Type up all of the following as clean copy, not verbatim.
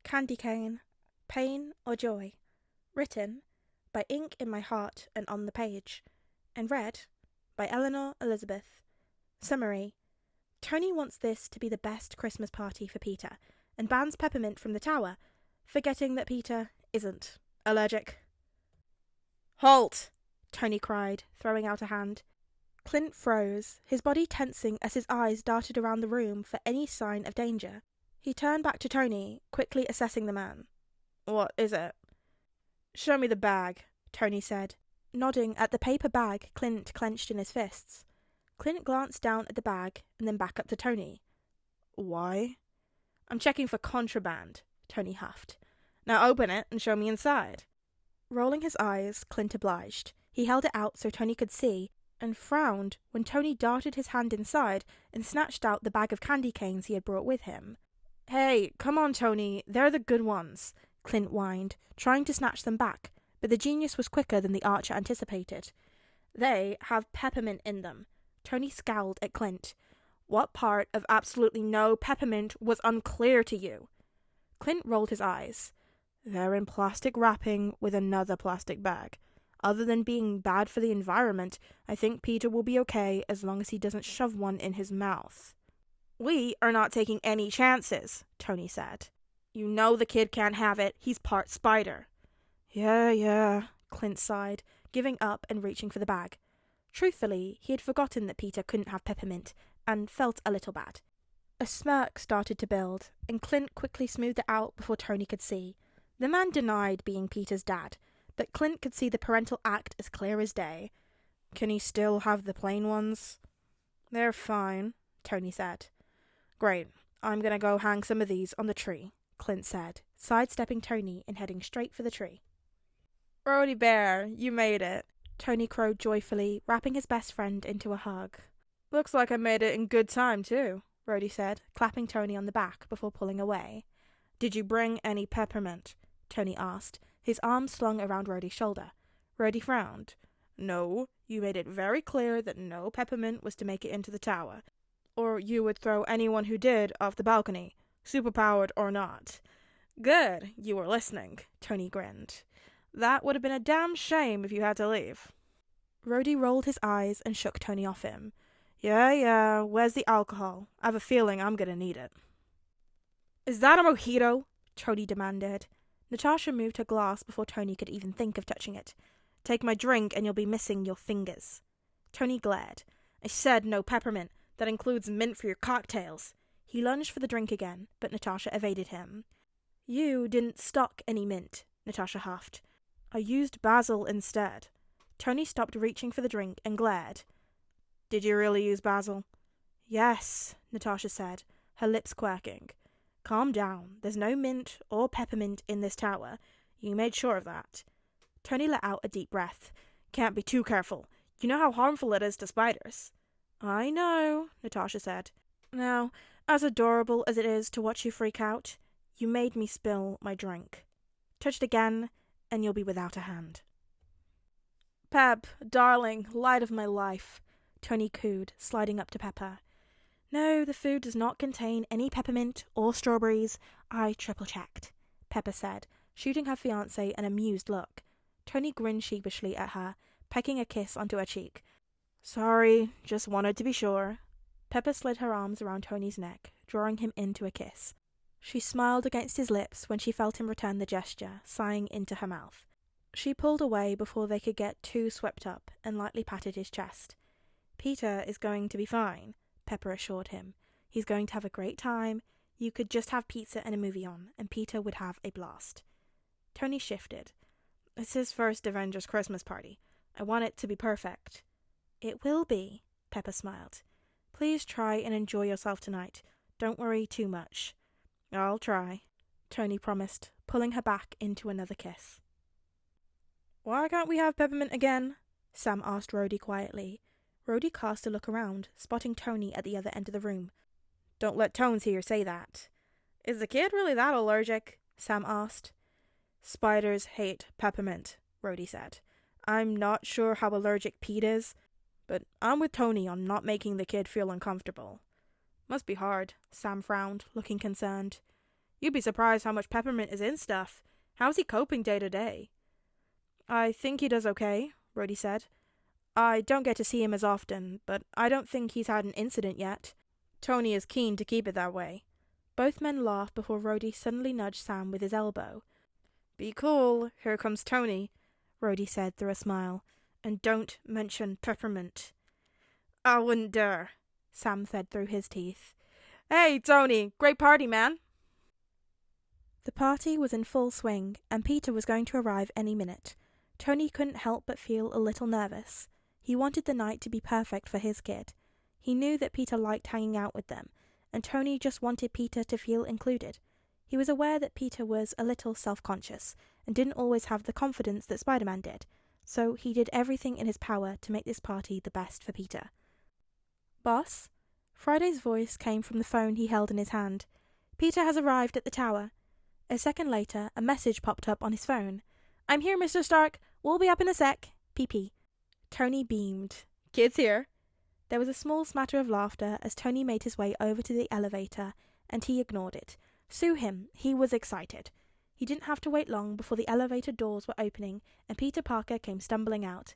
Candy Cane, Pain or Joy. Written by Ink in My Heart and on the Page. And read by Eleanor Elizabeth. Summary. Tony wants this to be the best Christmas party for Peter and bans Peppermint from the tower, forgetting that Peter isn't allergic. "Halt!" Tony cried, throwing out a hand. Clint froze, his body tensing as his eyes darted around the room for any sign of danger. He turned back to Tony, quickly assessing the man. "What is it?" "Show me the bag," Tony said, nodding at the paper bag Clint clenched in his fists. Clint glanced down at the bag and then back up to Tony. "Why?" "I'm checking for contraband," Tony huffed. "Now open it and show me inside." Rolling his eyes, Clint obliged. He held it out so Tony could see, and frowned when Tony darted his hand inside and snatched out the bag of candy canes he had brought with him. "Hey, come on, Tony, they're the good ones," Clint whined, trying to snatch them back, but the genius was quicker than the archer anticipated. "They have peppermint in them." Tony scowled at Clint. "What part of absolutely no peppermint was unclear to you?" Clint rolled his eyes. "They're in plastic wrapping with another plastic bag. Other than being bad for the environment, I think Peter will be okay as long as he doesn't shove one in his mouth." "We are not taking any chances," Tony said. "You know the kid can't have it. He's part spider." Yeah, Clint sighed, giving up and reaching for the bag. Truthfully, he had forgotten that Peter couldn't have peppermint, and felt a little bad. A smirk started to build, and Clint quickly smoothed it out before Tony could see. The man denied being Peter's dad, but Clint could see the parental act as clear as day. "Can he still have the plain ones?" "They're fine," Tony said. "Great. I'm gonna go hang some of these on the tree," Clint said, sidestepping Tony and heading straight for the tree. "Rhodey Bear, you made it," Tony crowed joyfully, wrapping his best friend into a hug. "Looks like I made it in good time, too," Rhodey said, clapping Tony on the back before pulling away. "Did you bring any peppermint?" Tony asked, his arm slung around Rhodey's shoulder. Rhodey frowned. "No, you made it very clear that no peppermint was to make it into the tower, or you would throw anyone who did off the balcony, superpowered or not." "Good, you were listening," Tony grinned. "That would have been a damn shame if you had to leave." Rhodey rolled his eyes and shook Tony off him. Yeah, where's the alcohol? I have a feeling I'm gonna need it." "Is that a mojito?" Tony demanded. Natasha moved her glass before Tony could even think of touching it. "Take my drink and you'll be missing your fingers." Tony glared. "I said no peppermint. That includes mint for your cocktails." He lunged for the drink again, but Natasha evaded him. "You didn't stock any mint," Natasha huffed. "I used basil instead." Tony stopped reaching for the drink and glared. "Did you really use basil?" "Yes," Natasha said, her lips quirking. "Calm down. There's no mint or peppermint in this tower. You made sure of that." Tony let out a deep breath. "Can't be too careful. You know how harmful it is to spiders." "I know," Natasha said. "Now, as adorable as it is to watch you freak out, you made me spill my drink. Touch it again, and you'll be without a hand." "Pep, darling, light of my life," Tony cooed, sliding up to Pepper. "No, the food does not contain any peppermint or strawberries. I triple-checked," Pepper said, shooting her fiancé an amused look. Tony grinned sheepishly at her, pecking a kiss onto her cheek. "Sorry, just wanted to be sure." Pepper slid her arms around Tony's neck, drawing him into a kiss. She smiled against his lips when she felt him return the gesture, sighing into her mouth. She pulled away before they could get too swept up and lightly patted his chest. "Peter is going to be fine," Pepper assured him. "He's going to have a great time. You could just have pizza and a movie on, and Peter would have a blast." Tony shifted. "It's his first Avengers Christmas party. I want it to be perfect." "It will be," Pepper smiled. "Please try and enjoy yourself tonight. Don't worry too much." "I'll try," Tony promised, pulling her back into another kiss. "Why can't we have peppermint again?" Sam asked Rhodey quietly. Rhodey cast a look around, spotting Tony at the other end of the room. "Don't let Tones here say that." "Is the kid really that allergic?" Sam asked. "Spiders hate peppermint," Rhodey said. "I'm not sure how allergic Pete is, but I'm with Tony on not making the kid feel uncomfortable." "Must be hard," Sam frowned, looking concerned. You'd be surprised how much peppermint is in stuff. How's he coping day to day? I think he does okay, Rhodey said. I don't get to see him as often, but I don't think he's had an incident yet. Tony is keen to keep it that way. Both men laughed before Rhodey suddenly nudged Sam with his elbow. Be cool, here comes Tony, Rhodey said through a smile. And don't mention peppermint. I wouldn't dare, Sam said through his teeth. Hey, Tony, great party, man. The party was in full swing, and Peter was going to arrive any minute. Tony couldn't help but feel a little nervous. He wanted the night to be perfect for his kid. He knew that Peter liked hanging out with them, and Tony just wanted Peter to feel included. He was aware that Peter was a little self-conscious, and didn't always have the confidence that Spider-Man did, so he did everything in his power to make this party the best for Peter. Boss? Friday's voice came from the phone he held in his hand. Peter has arrived at the tower. A second later, a message popped up on his phone. I'm here, Mr. Stark. We'll be up in a sec. PP. Tony beamed. Kid's here. There was a small smatter of laughter as Tony made his way over to the elevator, and he ignored it. Sue him. He was excited. He didn't have to wait long before the elevator doors were opening, and Peter Parker came stumbling out.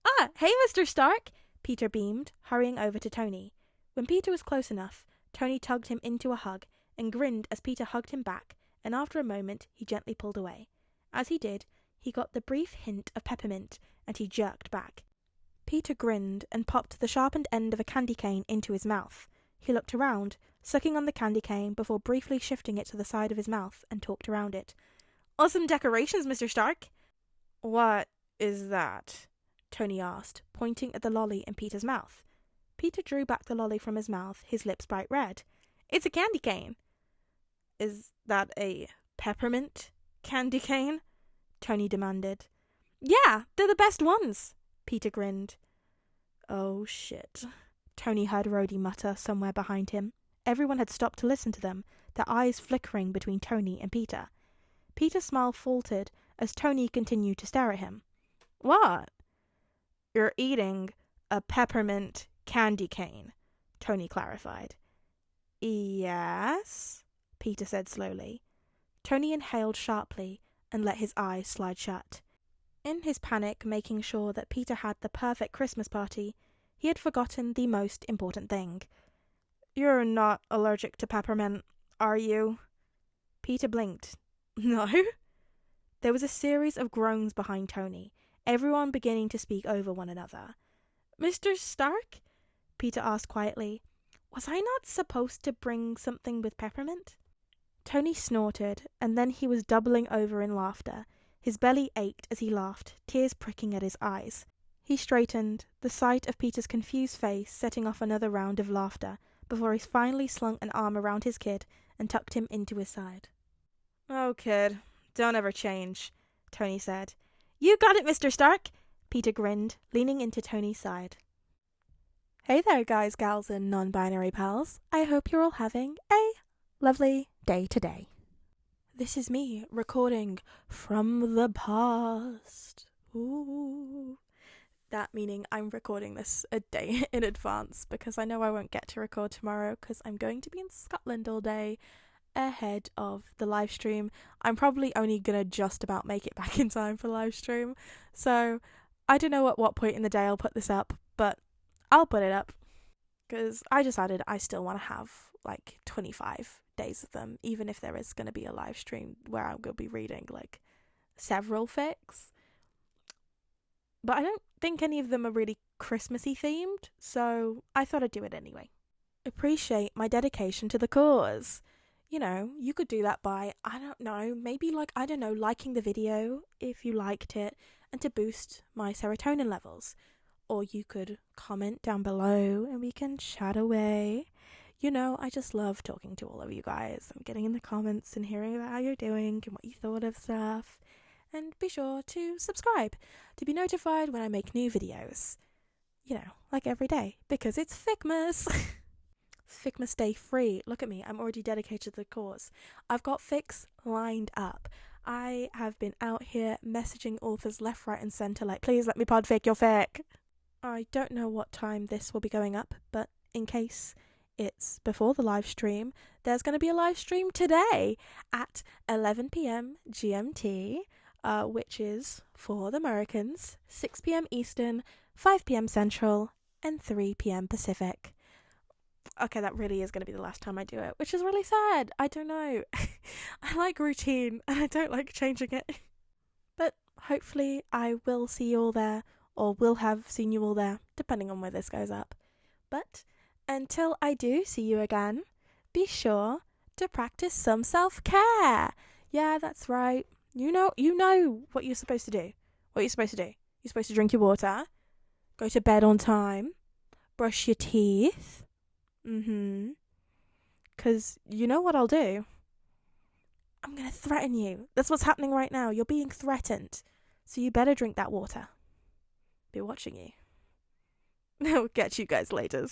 Ah, hey, Mr. Stark! Peter beamed, hurrying over to Tony. When Peter was close enough, Tony tugged him into a hug, and grinned as Peter hugged him back, and after a moment he gently pulled away. As he did, he got the brief hint of peppermint, and he jerked back. Peter grinned and popped the sharpened end of a candy cane into his mouth. He looked around, sucking on the candy cane before briefly shifting it to the side of his mouth and talked around it. Awesome decorations, Mr. Stark! What is that? Tony asked, pointing at the lolly in Peter's mouth. Peter drew back the lolly from his mouth, his lips bright red. It's a candy cane. Is that a peppermint candy cane? Tony demanded. Yeah, they're the best ones, Peter grinned. Oh shit, Tony heard Rhodey mutter somewhere behind him. Everyone had stopped to listen to them, their eyes flickering between Tony and Peter. Peter's smile faltered as Tony continued to stare at him. What? You're eating a peppermint candy cane, Tony clarified. Yes, Peter said slowly. Tony inhaled sharply and let his eyes slide shut. In his panic, making sure that Peter had the perfect Christmas party, he had forgotten the most important thing. You're not allergic to peppermint, are you? Peter blinked. No? There was a series of groans behind Tony, everyone beginning to speak over one another. Mr. Stark? Peter asked quietly. Was I not supposed to bring something with peppermint? Tony snorted, and then he was doubling over in laughter. His belly ached as he laughed, tears pricking at his eyes. He straightened, the sight of Peter's confused face setting off another round of laughter, before he finally slung an arm around his kid and tucked him into his side. Oh, kid, don't ever change, Tony said. You got it, Mr. Stark, Peter grinned, leaning into Tony's side. Hey there, guys, gals, and non-binary pals. I hope you're all having a lovely day today. This is me recording from the past. Ooh. That meaning I'm recording this a day in advance because I know I won't get to record tomorrow because I'm going to be in Scotland all day ahead of the live stream. I'm probably only gonna just about make it back in time for live stream. So I don't know at what point in the day I'll put this up, but I'll put it up because I decided I still want to have like 25 days of them, even if there is going to be a live stream where I'm going to be reading like several fics. But I don't think any of them are really Christmassy themed, so I thought I'd do it anyway. Appreciate my dedication to the cause. You know, you could do that by, I don't know, maybe liking the video if you liked it and to boost my serotonin levels. Or you could comment down below and we can chat away. You know, I just love talking to all of you guys. I'm getting in the comments and hearing about how you're doing and what you thought of stuff. And be sure to subscribe to be notified when I make new videos. You know, like every day, because it's Ficmas. Ficmas Day free. Look at me, I'm already dedicated to the cause. I've got fics lined up. I have been out here messaging authors left, right and centre like, please let me podfic your fic. I don't know what time this will be going up, but in case it's before the live stream, there's going to be a live stream today at 11 p.m. GMT, which is for the Americans, 6 p.m. Eastern, 5 p.m. Central, and 3 p.m. Pacific. Okay, that really is going to be the last time I do it, which is really sad. I don't know. I like routine and I don't like changing it. But hopefully I will see you all there, or will have seen you all there, depending on where this goes up. But until I do see you again, be sure to practice some self-care. Yeah, that's right. You know what you're supposed to do. What you're supposed to do. You're supposed to drink your water, go to bed on time, brush your teeth. Because you know what I'll do? I'm going to threaten you. That's what's happening right now. You're being threatened. So you better drink that water. Be watching you. I'll catch you guys later.